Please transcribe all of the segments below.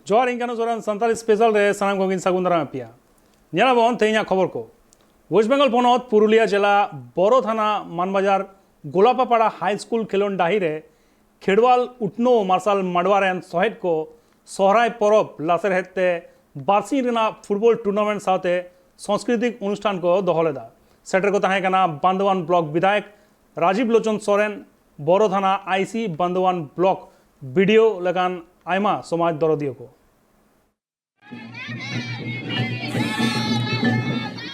जोहार इंकानो सोरेन संताली स्पेशल रे सानाम कोगिन सागुन दाराम पिया नेलाबन तेहिया खबर को वेस्ट बेंगल पनत पुरुलिया जिला बड़ो थाना मानबाजार गोलापापाड़ा हाई स्कूल खेलोन डाही रे खेड़वाल उठनो मार्शल माडवारेन सहेद को सोहराय परब लासेर हेते बारसी रेना फुटबॉल टूर्नामेंट साथे सांस्कृतिक अनुष्ठान को दोहलेदा सेटर को तहे कना बांदवान ब्लॉक विधायक राजीव लोचन सोरेन बड़ो थाना आईसी बांदवान ब्लॉक वीडियो लगान आयमा समाज दरदियो को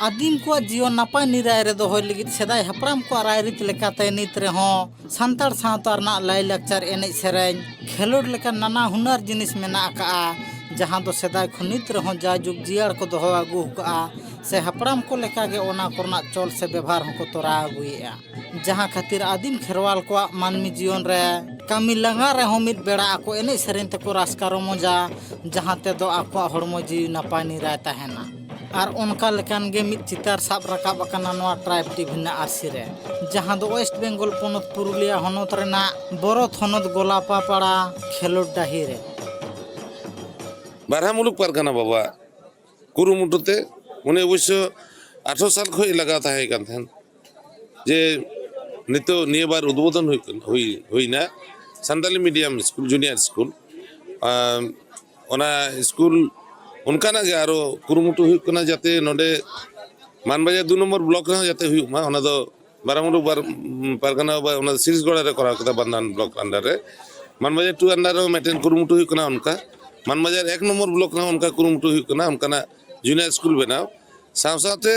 आदिम को जीवन नापाय निराय रे दोहय लगित सेदाय हपराम को रायरित लेकाते नित रे हो संतार सावता रना लाई लक्चर एने सेरेन खेलोड लेका नाना हुनर जिनिस मेना का जहां दो सेदाय खनित रे हो जाजुग जियार को दोह आगु का से हपराम को लेका गे ओना करना चल से व्यवहार हो को तोरा आगुया जहां खातिर आदिम खेरवाल को मानमी जीवन रे कमी लंगा रे हो मित बेड़ा आको एने सेरेन ते को रास्कारो मजा जहां ते दो आको हड़मो जी नापाय निराय ताहेना और उनका लेकान गे मित चितार साब रकाब अकाना नोआ ट्राइब टीवी ना आरसी रे जहां दो वेस्ट बेंगल पनत पुरुलिया हनत रेना बड़ो थनत गोलापापाड़ा खेलोड डाही रे बारहा मुलुक पारगाना बाबा कुरुमुटुते उन्हें अवश्य 18 साल खय लगा ताहे कान थेन जे नितो निये बार उद्बोधन हुईना Santali medium school junior school ओना स्कूल उनका ना आरो कुरुमुटु हुई कना जाते नोडे मानबाजार 2 नंबर ब्लॉक रे जाते हुई मा ओना दो बारामुलुक पारगाना बा ओना सिरिसगढ़ रे करा कदा बंदान ब्लॉक अंडर रे मानबाजार 2 अंडर रे मेटेन कुरुमुटु हुई कना उनका मानबाजार 1 नंबर ब्लॉक रे उनका कुरुमुटु हुई कना उनका जूनियर स्कूल बनाओ साथ-साथे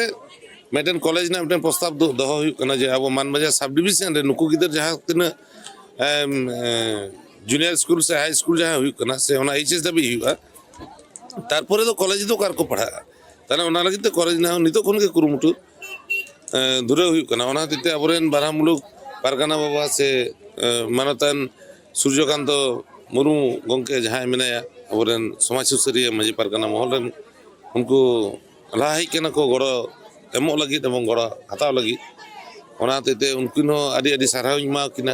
मेटेन कॉलेज ना मेटेन प्रस्ताव दोहो हुई कना जे अब मानबाजार सब डिवीजन रे नुकु गिदर जहां तिना जूनियर स्कूल से हाई स्कूल जहां हुई कना से ओना एचएस दबी हुआ तारपरे तो कॉलेज तो कार को पढ़ा ताना ओना लगित कॉलेज ना नितो खन के कुरुमुटु धुरे हुई कना ओना तिते अबरेन बारहा मुलुक पारगाना बाबा से मानतान सूर्यकांत मुर्मू गंके जहां मेनाया अबरेन समाज सुसरिया माजी पारगाना महल उनको लाही केना को गड़ो एमो लगित एवं गड़ो हताव लगित ओना तिते उनकिनो आदि आदि साराव मा किना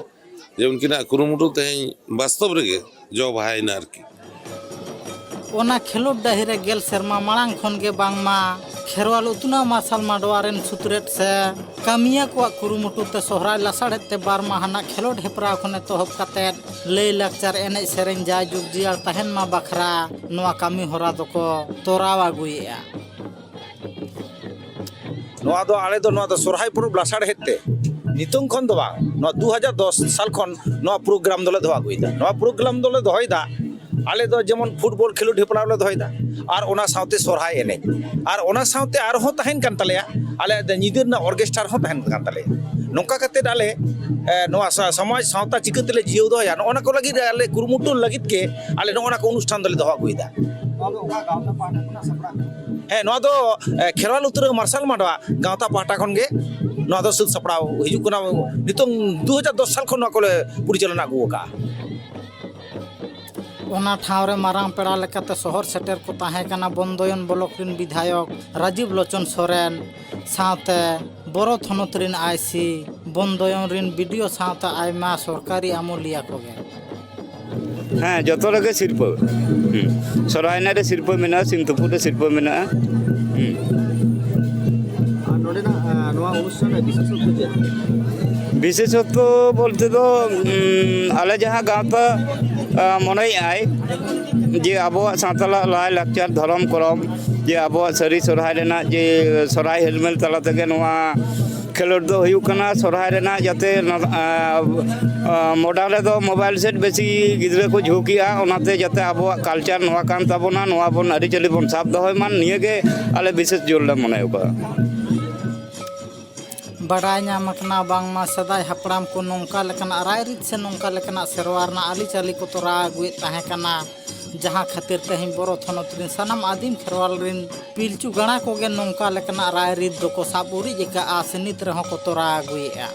जे उनकिना कुरुमुटु तेहें वास्तव रेगे जो भाईना आरकी ओना खेलोड डाही रे गेल शर्मा मांग खन के बांगमा खेरवाल उतना मार्शल माडवारेन सुतरेट से कामिया को कुरुमुटु ते सोहराय लासाड़े ते बार माहाना खेलोड हेपरा खने तोहब काते लय लक्चर एने सेरेन जा जुग जियार तहन मा बखरा नोआ कामी होरा दको तोराव आगुया नोआ दो आले दो नोआ दो सोहराय पुरु लासाड़ हेते नितुंग खन दो बा नोआ 2010 साल खन नोआ प्रोग्राम दोले दो आगुइदा नोआ प्रोग्राम दोले दोहयदा आले दो जेमन फुटबॉल खेलोड हेपराव ले दोहयदा और ओना सावते सोहराय एने और ओना सावते आर हो तहन कान तलेया आले निदर ना ऑर्केस्ट्रा हो तहन कान तलेया नोका कते डाले नोआ समाज सावता चिकतले जियो दोया ओना को लगी आले कुरुमुटु लगित के आले नोना को अनुष्ठान दोले दोहा गुइदा हे नोआ दो खेरवाल उतर मार्शल माडवा गावता पाटा खन गे नोआ दो सुद सपड़ाव हिजु कोना नितों 2010 साल खन को परिचालना गुका ओना ठावरे मारांग पेड़ा लेकाते शहर सेटर को ताहे कना बंदोयन ब्लॉक रिन विधायक राजीव लोचन सोरेन साथे बड़ो थनत रिन आईसी बंदोयन रिन वीडियो साथे आयमा सरकारी आमलिया कोगे हाँ जतो लगे शिल्प सरायना रे शिल्प मेना सिंगतपुर रे शिल्प मेना नोडेना नोआ अनुष्ठान विशेषत्व बोलते तो आले जहाँ गाँवता मन आए जे अब साताला लाय लाक्चार धर्म करम जे अब सरी सोरहाय रेना जे सोरहाय हेलमेल तला तगे नोआ खेलोड दो हुयु कना सोरहाय रेना जाते मॉडर्न रे दो मोबाइल सेट बेसी गिदरे को झुकिया ओनाते जाते अब कल्चर नोआ कान ताबोना नोआ बन अरिचली बन साब दोहय मान निये के आले विशेष जोर ले मने का बड़ाई नामकना बांगमा सदाय हपड़ाम को नोंका लेकन रायरित से नोंका लेकना सेरवारना आली चाली को तोरा गुए ताहे कना जहां खातिर तेहिं बड़ो थनत रिन सनम आदिम खेरवाल रिन पिलचु गणा को गे नोंका लेकना रायरित दो साबुरी जेका आसनित रहो को तोरा गुएया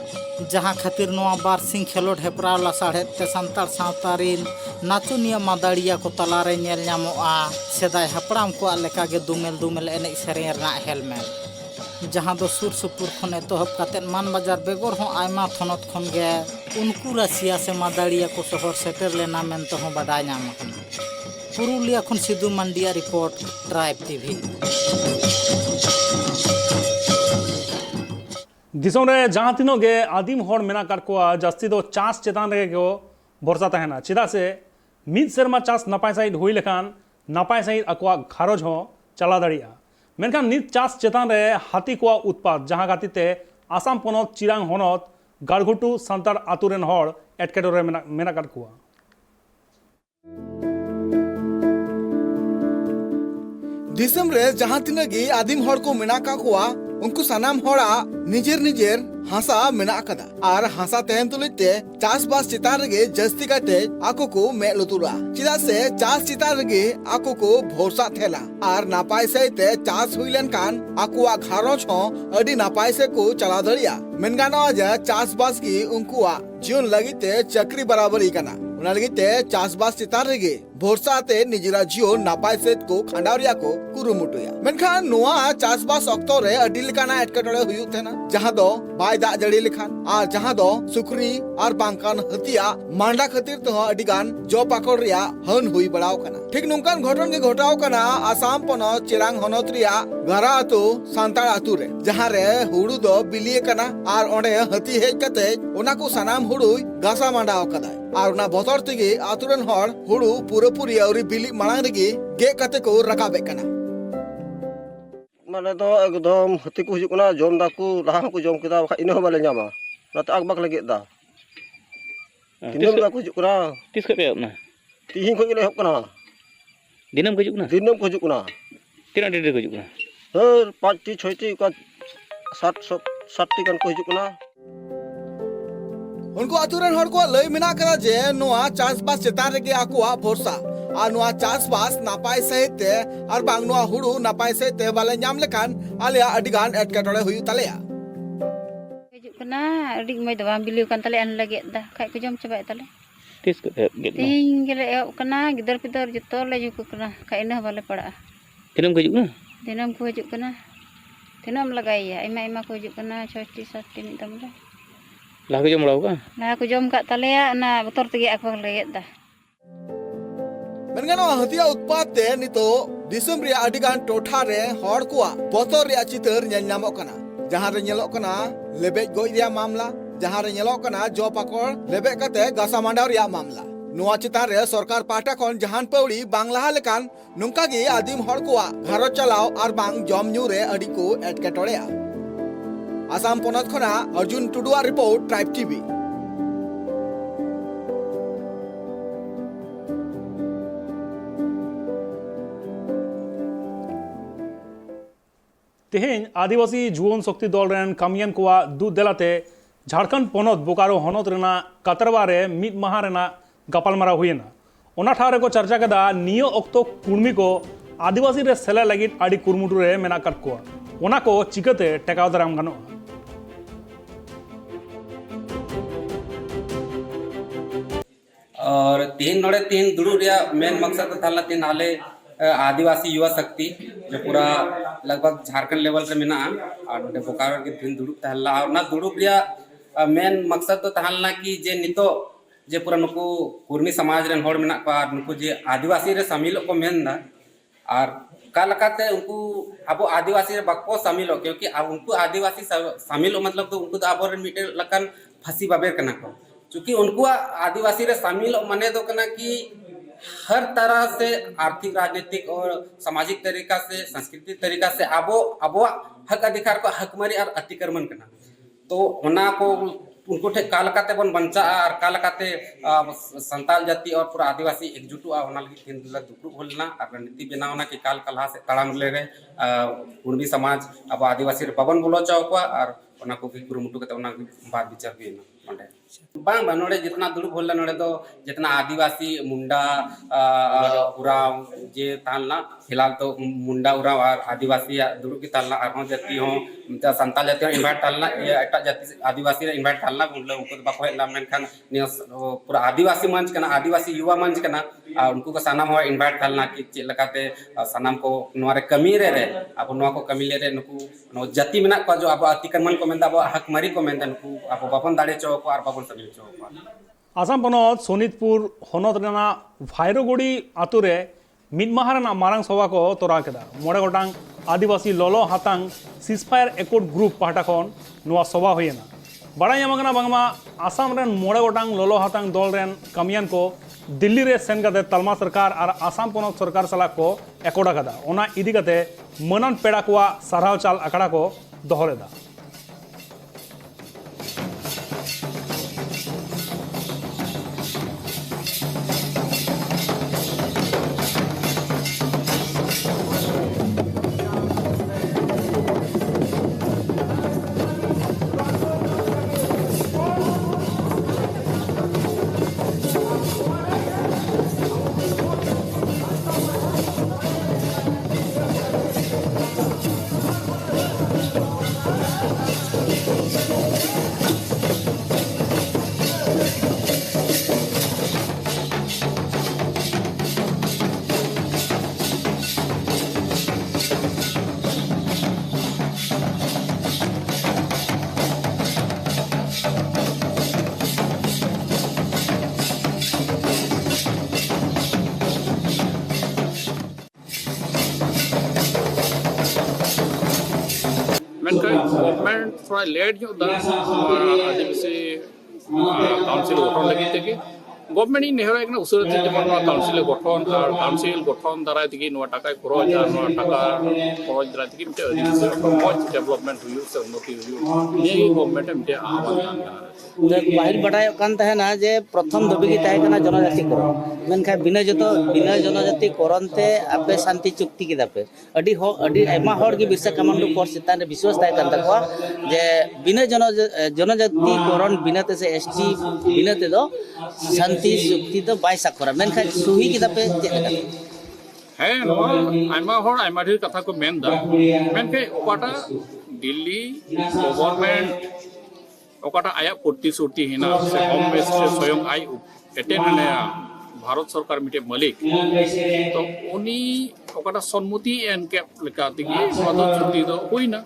जहां खातिर नोआ बारसिंग खेलोड हेपरा लासाड़े ते संतार सावतारिन नाचुनिया मादाड़िया को तलारे नेल न्यामोआ सेदाय हपड़ाम को लेका गे दुमेल एने सेरें रना हेलमेट जहां दो सुर सुपुर खन एतहब काते मानबाजार बेगर हो आयमा थनत खन गे उनको रसिया से मादाड़िया को शहर सेटर लेना मेनते हो बाडाय नाम पुरुलिया खन सिद्धू मांडिया रिपोर्ट ट्राइब टीवी। दिसों रे जहाँ तीनों गे आदिम हॉर मेना कर को जास्ती दो चास चेतान रे को भरोसा तहना चिदा से मिद सेरमा चास नपाय साइड हुई लेखान नपाय साइड अकवा घारोज हो चला दड़िया मेनखान नित चास चेतान रे हाथी को उत्पाद जहाँ गातीते आसाम पनत चिरांग होनत गाड़घुटू सांतार आतुरेन हॉर एटकेटोरे मेना कर कुआ दिसम रे जहाँ तिना गे आदिम हर को मेना का कुआ उनको सनाम होड़ा निजेर निजेर हासा मेना कदा आर हासा तहन तुलिते चास बास चितार गे जस्ती काटे आको को मे लुतुरा चिदा से चास चितार गे आको को भरोसा थेला आर नापाय से ते चास हुइलन कान आकुआ घारोच हो अडी नापाय से को चला दड़िया मेनगाना आजा चास बास की उनकुआ जीवन लगीते चक्री बराबरी कना उना लगीते चास बास चितार गे भरोसा ते निजरा जीवन नापाय से को खंडावरिया को कुरुमुटुया मेनखान नोआ चास बास ऑक्टो रे अडी लिकाना एटकेटोरे हुयु थेना जहां दो बाय दा जड़ी लिखान आर जहां दो सुक्री आर बांकान हतिया मांडा खातिर तो अडी गान जो पाकोड़ रिया हन हुई बड़ाव कना ठीक नुंकान घटन के घटाव कना आसाम पनो चिरांग होनत रिया घरा आतु सांतार आतु रे जहां रे हुड़ू दो बिलिए कना आर ओंडे हती हेज कते ओना को सनाम हुड़ू गासा मांडाव कदा आर ओना बतोर तेगे आतुरन हर हुड़ू पूरी औरी बिली मांग रेगे गे कते को रकाबे कना माने तो एकदम हती को हिजुकना जम दाकू लाहा को जम केदा बखा इनो बाले ᱧᱟᱢᱟ नाते आगबाक लगे दा दिनम दाकू हिजुकना तीस को पे अपना तिहिं को गेले हकना दिनम को जुकना दिनम को हिजुकना तीन डेढ़ को जुकना हर 5 टी 6 टी का 60 टी कन को हिजुकना उनको आतुरन हर को लय मेना करा जे नोआ चासबास चेतान रेगे आकुआ भरोसा आ नोआ चासबास नापाय सहित आर बांग नोआ हुड़ू नापाय सहित बाले ᱧᱟᱢ लेखान आलिया अडिगान एटकेटोरे हुयु तलेया हिजुक कना अडी मय दो बांग बिलिउ कान तले अन लगे दा खाय को जम चबाय तले तीस को पे गेट तिहिं गेले एहब कना गिदर पिदर जतो ले जुक कना खाय इनो बाले पड़ा दिनम को जुकना दिनम को हिजुक कना दिनम लगाया आइमा को हिजुक कना 60 टी 60 टी मिदम ले लाह को जम का लाहा को जम का तलेया ना बतर तेगे आकबाक लगे दा मेनगानो हतिया उत्पाद ते नितो दिसम रिया अडिगान टोठा रे हड़ कुआ बतर रिया चितर नेल ᱧᱟᱢᱚᱜ कना जहां रे नेलोक कना लेबेज गोज रिया मामला जहां रे नेलोक कना जो पाकोड़ लेबे कते गासा मांडाव रिया मामला नुआ चितान रे सरकार पाटा खन जहान पौड़ी बांग्ला लेकान नुंका गे आदिम हड़ कुआ घरो चलाव आर बांग जम न्यू रे अडी को एटकेटोरेया आसाम पोनत खना अर्जुन टुडुआ रिपोर्ट ट्राइब टीवी तेहें आदिवासी जुवन शक्ति दल रेन कामियन कोआ दूध देलाते झारखंड पोनत बोकारो होनत रेना कतरवा रे मिद माहा रेना गपालमारा हुईना ओना ठारे को चर्चा कदा नियो ऑक्तो कुर्मी को आदिवासी रे सेला लगित आडी कुरमुटु रे मेना कट कोआ ओना को चिकते टेकाव दाराम गानो और तीन दुड़ू रिया मेन मकसद थाला तीन हाले आदिवासी युवा शक्ति जो पूरा लगभग झारखंड लेवल रे मेना और बोकारो के तीन दुड़ू तहला और ना दुड़ू रिया मेन मकसद तो तहलना कि जे नितो जे पूरा नुकु कुर्मी समाज रेन होड़ मेना को नुकु जे आदिवासी रे शामिल को मेनदा और का लकाते उनको अब आदिवासी रे बको शामिल हो क्योंकि अब उनको आदिवासी शामिल मतलब तो उनको अब मीटर लकन फांसी बाबेर कना को क्योंकि उनको आदिवासी रे शामिल माने तो कना कि हर तरह से आर्थिक राजनीतिक और सामाजिक तरीका से सांस्कृतिक तरीका से अब हक अधिकार को हकमरी और अतिक्रमण करना तो होना को उनको कालकाते बन बंचा और कालकाते संताल जाति और पूरा आदिवासी एकजुट होना लगी तीन दुपड़ू होलना और रणनीति बनावना कि काल कलहा से तड़ाम ले रहे कुर्मी समाज अब आदिवासी रे पवन बोलो चावको और ओना को भी कुरुमुटु कते ओना बात विचार हुईना ओंडे बांग नोड़े जितना दुड़ुब होल नोड़े तो जितना आदिवासी मुंडा उराव जे तालना फिलहाल तो मुंडा उराव और आदिवासी दुड़ुब की तालना और जाति हो संताल जाति इनवाइट तालना ये एटा जाति आदिवासी रे इनवाइट तालना उनको तो बाको हेला मेनखान पूरा आदिवासी मंच कना आदिवासी युवा मंच कना उनको को सानाम हो इनवाइट तालना कि चे लगाते सानाम को नोरे कमी रे अब नो को कमी ले रे नुकु जाति मेना को जो अब अतिक्रमण को मेंदा अब हकमरी को मेंदा नुकु अब बापन दाड़े चो को और बापन समिल चो को आसाम पनत सोनितपुर होनत रेना भाईरोगुड़ी आतुरे ᱢᱤᱫ ᱢᱟᱦᱟ ᱨᱮᱱᱟᱜ ᱢᱟᱨᱟᱝ ᱥᱚᱵᱷᱟ ᱠᱚ ᱛᱚᱨᱟᱣ ᱠᱮᱫᱟ। ᱢᱚᱬᱮ ᱜᱚᱴᱟᱝ ᱟᱹᱫᱤᱵᱟᱹᱥᱤ ᱞᱚᱞᱚ ᱦᱟᱛᱟᱝ ᱥᱤᱥᱯᱷᱟᱭᱟᱨ ᱮᱠᱚᱨᱰ ᱜᱨᱩᱯ ᱯᱟᱦᱴᱟ ᱠᱷᱚᱱ ᱱᱚᱣᱟ ᱥᱚᱵᱷᱟ ᱦᱩᱭᱮᱱᱟ। ᱵᱟᱲᱟᱭ ᱧᱟᱢ ᱟᱠᱟᱱᱟ ᱵᱟᱝᱢᱟ ᱟᱥᱟᱢ ᱨᱮᱱ ᱢᱚᱬᱮ ᱜᱚᱴᱟᱝ ᱞᱚᱞᱚ ᱦᱟᱛᱟᱝ ᱫᱚᱞ ᱨᱮᱱ ᱠᱟᱹᱢᱤᱭᱟᱱ ᱠᱚ दिल्ली रे सेन कते तलमा सरकार और आसाम पनत सरकार साला को एकड़ आकादा ओना इदी कते मनन पेड़ा कोआ साराव चाल आकड़ा को दोहो लेदा। गवर्नमेंट थोड़ा लेट जो आदिवासी काउंसिल गठन लगे थे गवर्नमेंट इन नेहरा एक उसरे जमन काउंसिल गठन और काउंसिल गठन दाराय तक टाका खरच टाका खरच दाराय तक मिटे आदिवासी मज डेवलपमेंट हुई से उन्नति हुई ये गवर्नमेंट मिटे आह्वान बाहिर बड़ाय कान तहना जे प्रथम दबी की तहे कना जनजाति करण मेनखा बिना जनजाति करण ते आपे शांति चुक्ति के दापे अडी एमा हर की बिरसा कमांडो फोर्स चितान रे विश्वास ताय कान तकवा जे बिना जनजाति करण बिना ते से एसटी बिना ते दो शांति चुक्ति तो बाय साखरा मेनखा सुही की दापे है आयमा हर आयमा ढेर कथा को मेनदा मेनखे ओकाटा दिल्ली गवर्नमेंट ओकाटा आया प्रतिश्रुति हिना से होम मिनिस्टर स्वयं आई एटेंड भारत सरकार मिटे मालिक तो उनी ओकाटा सम्मति एन के लेका तिगी मादो चुक्ति दो होइना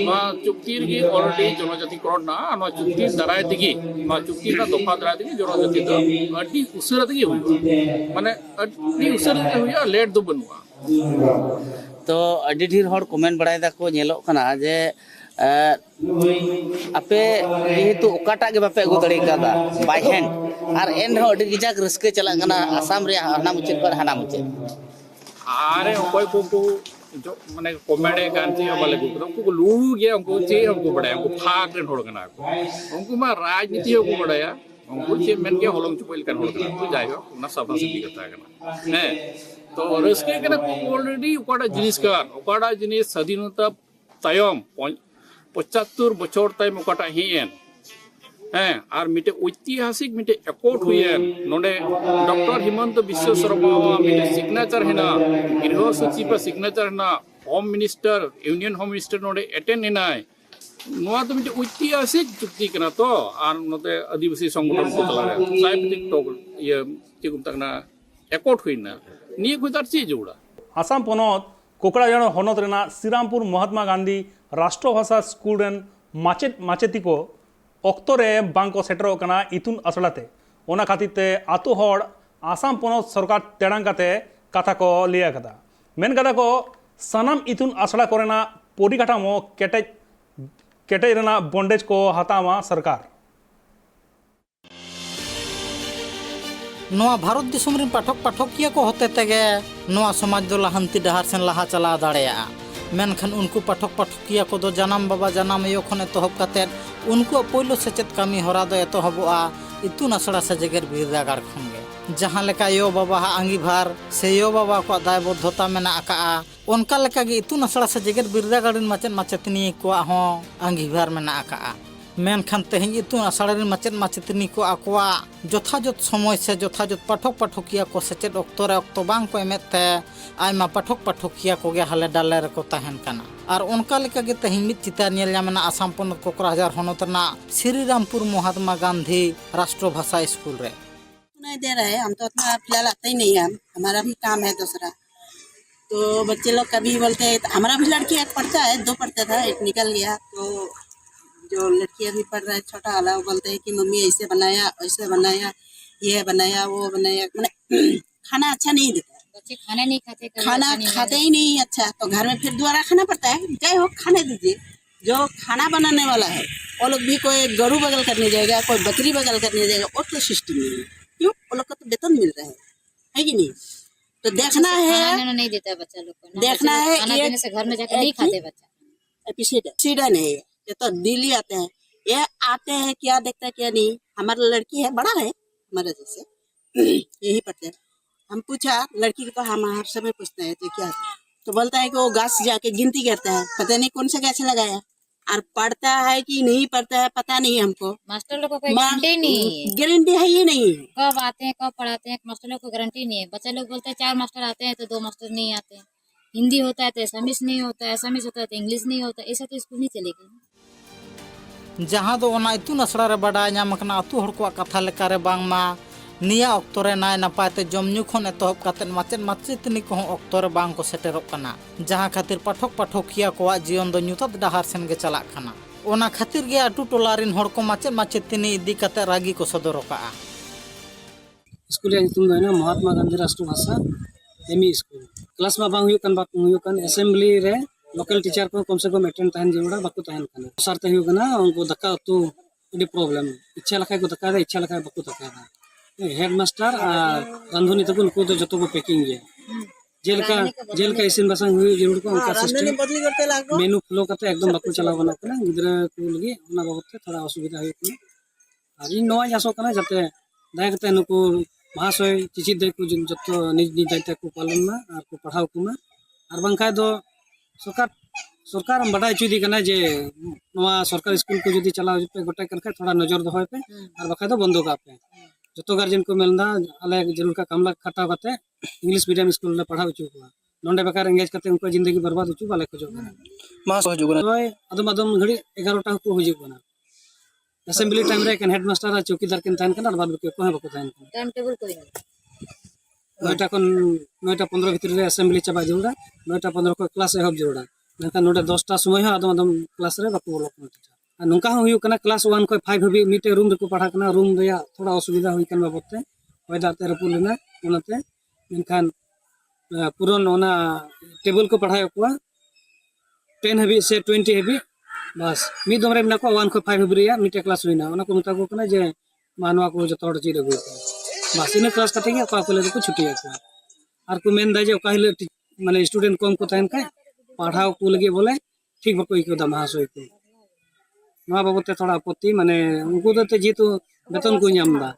मा चुक्ति रे ऑलरेडी जनजातिकरण ना नो चुक्ति दाराय तिगी मा चुक्ति ना दफा दाराय तिगी जनजाति दो अडी उसरा तिगी हुई माने अडी उसरा तिगी हुई लेट दो बनुआ तो अडी ढेर हर कमेंट बड़ाय दा को नेलो कना जे आपे जेहेतु ओकाटा के बापे अगु दड़े कादा बाय हैंड और एन हो अडी गिजाक रस्के चला कना आसाम रे हाना मुचेत पर हाना मुचेत आरे ओकोय को जो माने कमेंट कान ची बाले को लू गया उनको चे हमको बड़ाया उनको फाक रे होड़ कना उनको मा राजनीति को बड़ाया उनको चे मेन के होलम चुपल कान होड़ कना तो जायो ना सभा से कथा कना ने तो रस्के कना ऑलरेडी ओकाटा जिनिस कान ओकाटा जिनिस स्वाधीनता तायम 75 बछर तायम ओकाटा हिएन हैं और मिटे ऐतिहासिक मिटे एकॉर्ड हुएन नोडे डॉक्टर हिमंत बिश्व शर्मा मिटे सिग्नेचर हेना गृह सचिव सिग्नेचर हेना home minister union home minister नोडे अटेंड हेनाय नोआ तो मिटे ऐतिहासिक चुक्ति कना तो और नोते आदिवासी संगठन को तलारे साइंटिफिक टॉक ये चिकुम तकना एकॉर्ड हुइना निये खुदार ची जोड़ा आसाम पनत कोकड़ाझाड़ हनत रेना श्रीरामपुर महात्मा गांधी राष्ट्रभाषा स्कूल रेन माचेत माचेती को अक्तरे बांको सेटरो कना इतुन असड़ाते ओना खातिर आतु हड़ आसाम पनत सरकार तेड़ांग काते कथा को लिया कदा मेन कदा को सनाम इतुन असड़ा कोरेना परिकाठामो केटेज रेना बॉन्डेज को हतामा सरकार नोआ भारत दिसम रिन पाठक पाठकिया को होते तेगे नोआ समाज दो लाहंती डहार सेन लाहा चला दाड़ेया मेनखान उनको पाठक पाठकिया को दो जनाम बाबा जनाम यो खने तोहब काते उनको पहिलो सेचेत कामी हरा दो एतोहबोआ इतुन आसड़ा से जगेर बिरदागार खनगे जहां लेका यो बाबा आंगीभार से यो बाबा को दायबद्धता मेना आका उनका लेका गे इतुन आसड़ा से जगेर बिरदागार रिन माचेत माचेतनी को हो आंगीभार मेना आका मेनखान तेहन इतुन आसड़ा रिन माचेत माचेतनी को आकोआ जथाजत समय से जथाजत पाठक पाठकिया को सेचेत अक्तरे अक्तो बांग को एमेते आयमा पाठक पाठकिया को गे हाले डाले रको तहन काना और उनका लेका गे तेहन मित चितार नेल जामेना आसाम पनत कोकराझार हनत ना श्रीरामपुर महात्मा गांधी राष्ट्रभाषा स्कूल रे नहीं दे रहे हम तो उतना फिलहाल आते ही नहीं है हमारा भी काम है दूसरा तो बच्चे लोग कभी बोलते हैं हमारा भी लड़की एक पढ़ता है 2 पढ़ता था एक निकल गया तो जो लड़की अभी पढ़ रहा है छोटा वाला वो बोलते हैं कि मम्मी ऐसे बनाया वैसे बनाया ये बनाया वो बनाया मैंने खाना अच्छा नहीं देता बच्चे खाना नहीं खाते, कभी खाना अच्छा नहीं खाते ही नहीं अच्छा, तो घर में फिर दोबारा खाना पड़ता है। चाहे हो खाने दीजिए, जो खाना बनाने वाला है वो लोग भी कोई गरू बगल करने जाएगा, कोई बकरी बगल करने जाएगा, और तो सिस्टम नहीं है। क्यों? वो लोग को तो वेतन मिल रहा है कि नहीं? तो देखना है, नहीं देता है बच्चा लोग को ना, देखना बच्चे लोग है खाना ये- देने से घर में जाकर नहीं खाते बच्चा। सीडन है ये तो दिल्ली आते हैं, ये आते हैं क्या देखता है क्या नहीं। हमारा लड़की है, बड़ा है हमारे जैसे, यही पढ़ते हैं। हम पूछा लड़की को, तो हम हर समय पूछते हैं तो क्या है? तो बोलता है कि वो गाछ जाके गिनती करता है, पता नहीं कौन सा गाछ लगाया, और पढ़ता है कि नहीं पढ़ता है पता नहीं हमको। मास्टर लोग को कोई गारंटी नहीं है, गारंटी है ही नहीं है। कब आते हैं कब पढ़ाते हैं, मास्टर लोग को गारंटी नहीं है। बच्चे लोग बोलते हैं 4 मास्टर आते हैं तो 2 मास्टर नहीं आते हैं, हिंदी होता है तो एसामिस नहीं होता है, एसामिस होता है तो इंग्लिश नहीं होता है, ऐसा तो स्कूल नहीं चलेगा। जहाँ दो ओना इतुन आसड़ा रे बाडाय नाम कना अतु हड़ को कथा लेका रे बांगमा निया ऑक्तो रे नाय नपाय ते जमन्यू खन एतहब काते माचेद माचेतनी को ऑक्तो रे बांग को सेटेरोक कना, जहाँ खातिर पाठक पाठकिया को जीवन दो न्यूतत डाहार सेन गे चलाक खाना। ओना खातिर गे अटू टोला रिन हड़ को माचेद माचेतनी इदी काते रागी को सदरोका। स्कूल ᱧᱩᱛᱩᱢ ᱫᱚ ᱦᱩᱭᱱᱟ महात्मा गांधी राष्ट्र भाषा एमई स्कूल। क्लास में बांग हुयुक कान असेंबली रे लोकल टीचर को कम से कम अटेंड तहन जरूरा बाको तहन काना। सर ते हुयुक ना उनको दक्का उतु अडी प्रॉब्लम, इच्छा लखाय को दक्का दे, इच्छा लखाय बाको दक्का दा। हेड मास्टर रांधुनी तक उनको तो जतो को पैकिंग गया, जेलका इसिन बासंग हुई जरूर को उनका सिस्टम मेनू फ्लो करते एकदम बाको चलाव बना कना गिदरा को लगी ओना बाबत ते थोड़ा असुविधा हुई कना। और इन नोआ आसो कना जाते दाय कते नुको महाशय चिचित दे को जतो निज निज दायित्व को पालन मा और को पढ़ाव को मा। और बंखाय दो सरकार हम बड़ा चुदी कना जे नोआ सरकारी स्कूल को जदी चलाव पे गोटे कनखा थोड़ा नजर दोहय पे, और बखाय दो बंदो का पे जतो गार्जियन को मेलना आले जरूर का कामला खटाव कते इंग्लिश मीडियम स्कूल ले पढ़ाव चु को नोंडे बेकार एंगेज कते उनको जिंदगी बर्बाद होचु बाले को जो मास हो जुगना अदम अदम घड़ी 11 टा को हुजु कोना। असेंबली टाइम रे कैन हेडमास्टर और चौकीदार किन तहन कना और बाद बके को है बको तहन कना। टाइम टेबल कोई नहीं, 9:15 भीतर रे असेंबली चबा जरूरा, 9:15 को क्लास एहब जरूरा, नका नोडे 10टा समय हो अदम अदम क्लास रे बको बोलो कना। नुका हो हुयु कना क्लास 1 को 5 हबी मिटे रूम रे को पढ़ा कना, रूम रे थोड़ा असुविधा हुई कन बाबते होय दाते रे पुलना उनते इनखान पुरन ओना टेबल को पढ़ाय को 10 हबी से 20 हबी बस मी दोमरे में को 1 को 5 हबी या मिटे क्लास हुईना ओना को मता को कना जे मानवा को जतो हड़ चीज अगु बस इन क्लास कते के का को छुट्टी है और को मेन दा जे का हिल माने स्टूडेंट कम को तहन का पढ़ाव को लगे बोले ठीक बको इको दा महाशय को नवा बाबते थोड़ा आपत्ति माने उनको तो जेतु वेतन को नामदा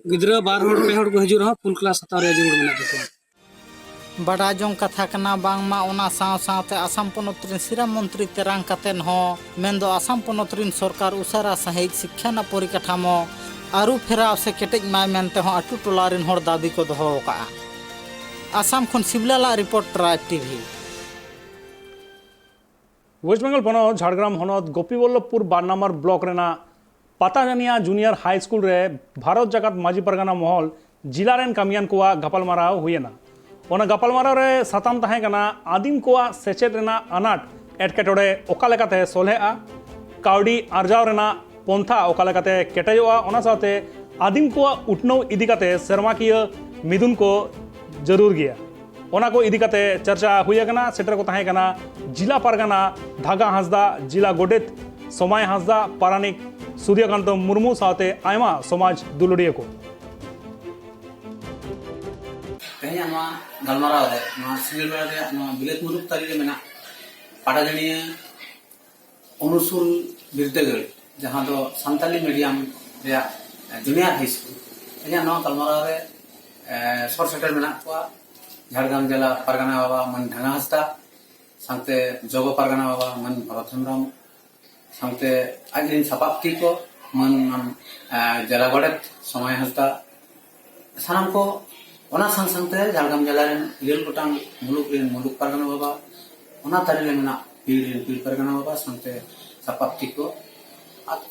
गिदरा 12 हड़ पे हड़ को हजुर रहा फुल क्लास हतारे जरूर मेना देखो। बड़ा जों कथा कना बांगमा ओना साव सावते आसाम पोनोत रिन सिरा मंत्री तेरांग कातेन हो मेंदो आसाम पोनोत रिन सरकार उसारा सहित शिक्षा ना परिकाठामो आरु फेराव से केटेज माय मेनते हो अटू टोला रिन हड़ दाबी को दोहो का। आसाम खन सिबलाला report tribe TV. West Bengal पनत झाड़ग्राम हनत गोपीवल्लभपुर 12 नंबर ब्लॉक रेना पाताजानिया जूनियर हाई स्कूल रे भारत जाकात माजी परगना महल जिला रेन कामियान कोआ गपालमाराव हुएना। ओना गपालमाराव रे साताम ताहे कना आदिम कोआ सेचेद रेना अनाट एटकेटोड़े ओका लेकाते सोलहेआ, कावडी आर्जाव रेना पंथा ओका लेकाते केटेजोआ, ओना साथे आदिम कोआ उठनौ इदी काते सेरमाकिया मिदुन को जरूर गया। ओना को इदी काते चर्चा हुई कना। सेटर को ताहे कना जिला परगना धागा हांसदा, जिला गोडेत समय हांसदा, पारानिक सूर्यकांत मुर्मू साथे आयमा समाज दुलड़िया को तेहना नवा गलमाराव रे नवा सिंगल बेला रे नवा बिलेत मुरुक तारी रे मेना पाटाजानिया अनुसूल बिरदेगल जहां दो संताली मीडियम रे जूनियर हाई स्कूल तेहना नवा गलमाराव रे सर सेटर मेना को झाड़ग्राम जिला परगना बाबा मन ढंगा हंसदा साथे जोगो परगना बाबा मन भरत हेम्ब्रम साथे आजरिन सपाप्ती को मन जिला गोडेत समय हंसदा सानाम को ओना संग संगते झाड़ग्राम जिला रेन इरेल गोटांग मुलुक परगना बाबा ओना तारी ले मेना पीर परगना बाबा साथे सपाप्ती को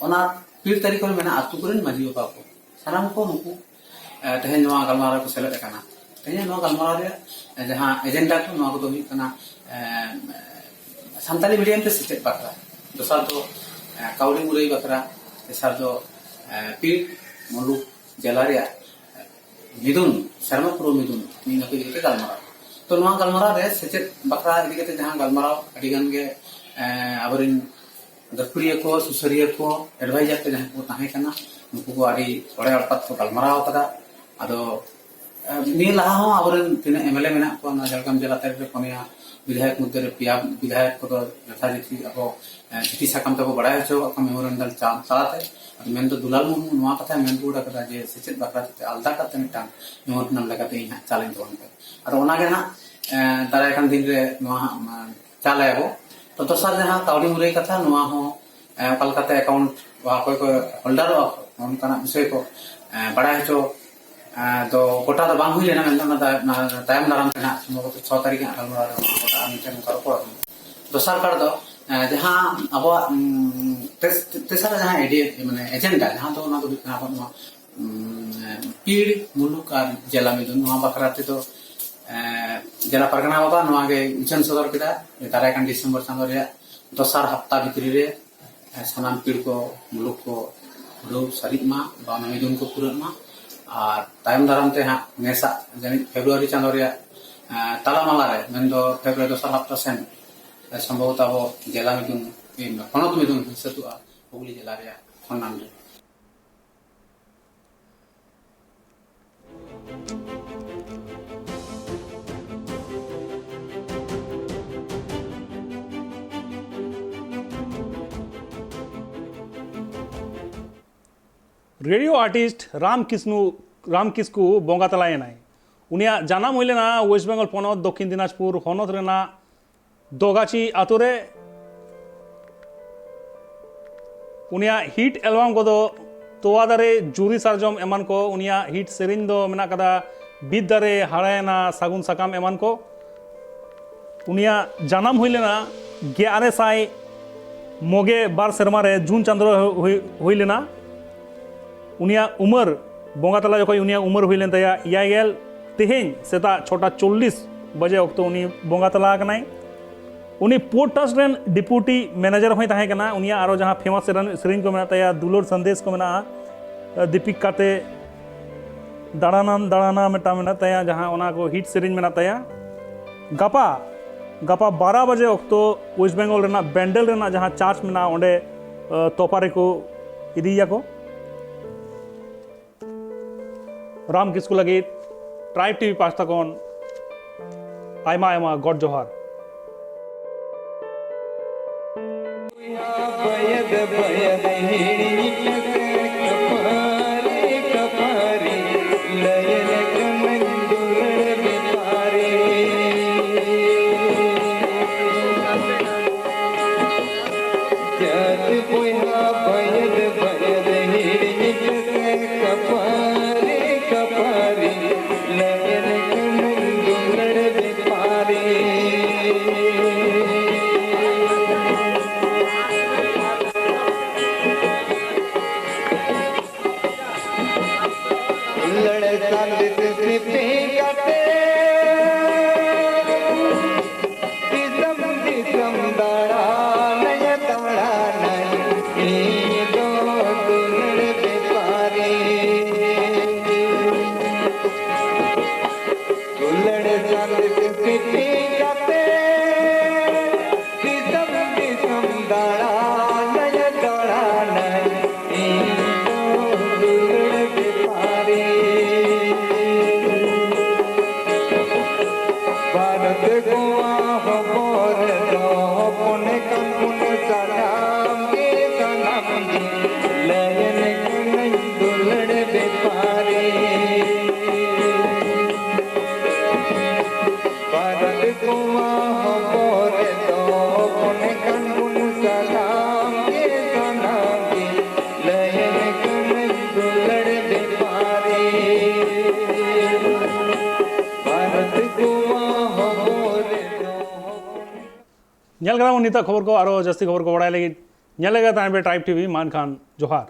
ओना पीर तारी को मेना आतु कोरेन माजी बाबा को सानाम को नुकु तेहन नवा गलमारा को सेलेद कना। तेहन नवा गलमारा रे जहां एजेंडा को नवा को हुई कना संताली मीडियम पे सेचेद बाकरा, दोसर तो काउडी मुरई बाकरा, तेसर तो पीर मुलुक जिला रे मिदुन शर्मा पुरो मिदुन नी नको इदि कते गलमाराव तो नवा गलमाराव रे सेचेत बकरा इदि कते जहां गलमाराव अडी गान गे आबरिन दरपुरिया को सुसरिया को एडवाइजर के जहां को ताहे कना नुकु को अडी ओडे अड़पत को गलमाराव कदा अदो नी लहा हो आबरिन तिना एमएलए मेना को ना जलगाम जिला रे पनिया विधायक मुद्दे रे पिया विधायक को यथारीति अब चिठी साकाम तक बड़ा हो मेमोरेंडल चालाते मेन तो दुलाल मुर्मू नवा कथा मेन गुड़ा कथा जे सेचेत बकरा ते आलदा कते मिटान मेमोरेंडल लगाते इहा चालेन तो बनते और ओना गे ना दाराय कान दिन रे नवा चालायबो तो दोसर जहां काउडी मुरे कथा नवा हो कलकत्ता अकाउंट वा कोई को होल्डर उनका विषय को बड़ा हो तो गोटा तो बांग हुई लेना मेन तायम दाराम ना संभवतः 6 तारीख गलमारा गोटा मिटन करको दोसर कार दो जहां अब तेसर जहां माने एजेंडा जहां तो ना तो पीड़ मुलुक और जिला में नवा बकराते तो जिला परगना बाबा नवा के उचन सदर केदा दाराय कान डिसेंबर चांदो रे दोसर हफ्ता भितरी रे सानाम पीड़ को मुलुक को रो सरित मा बा मेदुन को पूरा मा और तायम दाराम ते हां नेसा जानि फेब्रुआरी चांदो रे ताला माला रे मेन दो फेब्रुआरी दोसर हफ्ता सेन संभवतः वो जिला मिदुन पनत मिदुन हिस्सतुआ हुगली जिला रे खन्नान रे रेडियो आर्टिस्ट राम किस्कू बंगा तलायनाय उनिया जानाम हुईलेना वेस्ट बेंगल पनत दक्षिण दिनाजपुर हनत रेना दोगाची आतुरे उनिया हिट एल्बम को तोवा दारे जुरी सारजम एमान को उनिया हिट सेरिन दो मेना कदा बिद दारे हारायना सागुन साकाम एमान को उनिया जानाम हुईलेना 1100 मोगे बार सेरमा रे जून चंद्र हुईलेना उनिया उमर बंगा तला जो उनिया उमर हुई लेन तया यागेल तेहें सेता 6:40 बजे अक्तो उनी बंगा तला कनाय उनी port trust rain deputy manager होय ताहे कना उनिया आरो जहां फेमस सेरिन को मेना तया दुलोर संदेश को मेना दीपिक काते दाड़ाना मेटा मेना तया जहां ओना को हिट सेरिन मेना तया गपा 12 बजे अक्तो वेस्ट बेंगल रेना बेंडल रेना जहां चार्ज मेना ओंडे तोपारे को इदिया को राम किस्कू लगे ट्राइब टीवी पास्ता कौन आयमा आयमा गॉड जोहार निता खबर को और जस्ती खबर को बड़ा लगे ट्राइब टीवी मान खान जोहार।